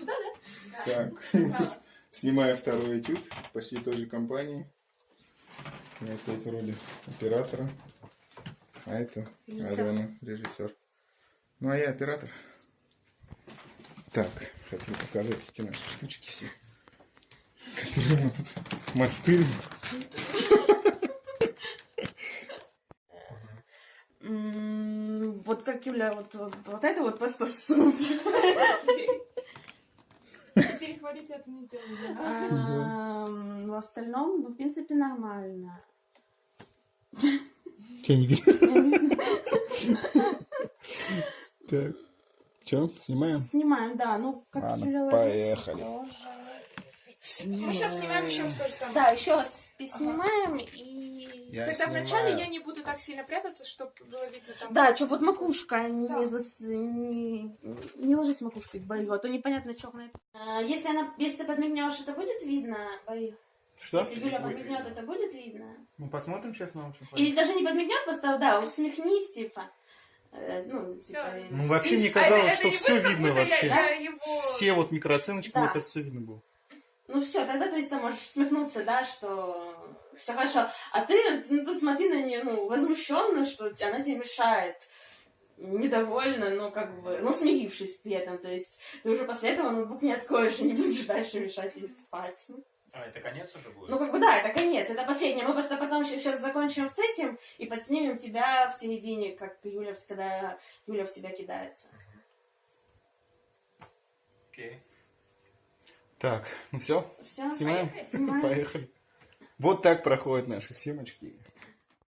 Туда, да? Так, снимаю второй этюд, почти той же компании. Я опять в роли оператора, а это Алена, режиссер. Ну а я оператор. Так, хотел показать эти наши штучки все, которые мы тут мастырим. Вот как Юля, вот это вот просто супер. Перехвалить это не сделали. В остальном, ну, в принципе, нормально. Тебя не видно? Так, что, снимаем? Снимаем, да. Ну, как Ладно, Юля ложится, поехали. тоже. Мы сейчас снимаем еще раз то же самое. Да, еще раз поснимаем и... Я Тогда снимаю. вначале я не буду так сильно прятаться, чтобы было видно там. Да, что вот макушка Да. не ложись макушкой в бою, а то непонятно, что на это. Если ты подмигнешь, это будет видно, бою? Что? Если Юля подмигнет, это будет видно? Ну, посмотрим сейчас на общем. Или даже не подмигнет, просто, да, усмехнись, типа. Ну, типа... Да. Ну, вообще мне А казалось, это что не все будет, как видно будто вообще. я его... Все вот микрооценочки, Да. мне кажется, все видно было. Ну все, тогда, то есть, ты можешь усмехнуться, да, что все хорошо. А ты смотри на нее, ну, возмущенно, что она тебе мешает. Недовольна, но как бы, ну, смирившись при этом. То есть ты уже после этого ноутбук не откроешь и не будешь дальше мешать ей спать. А, это конец уже будет? Ну, как бы, да, это конец, это последнее. Мы просто потом сейчас закончим с этим и подснимем тебя в середине, как Юля, когда Юля в тебя кидается. Окей. Так, ну все, Все? снимаем? Снимаем. Поехали. Вот так проходят наши съемочки.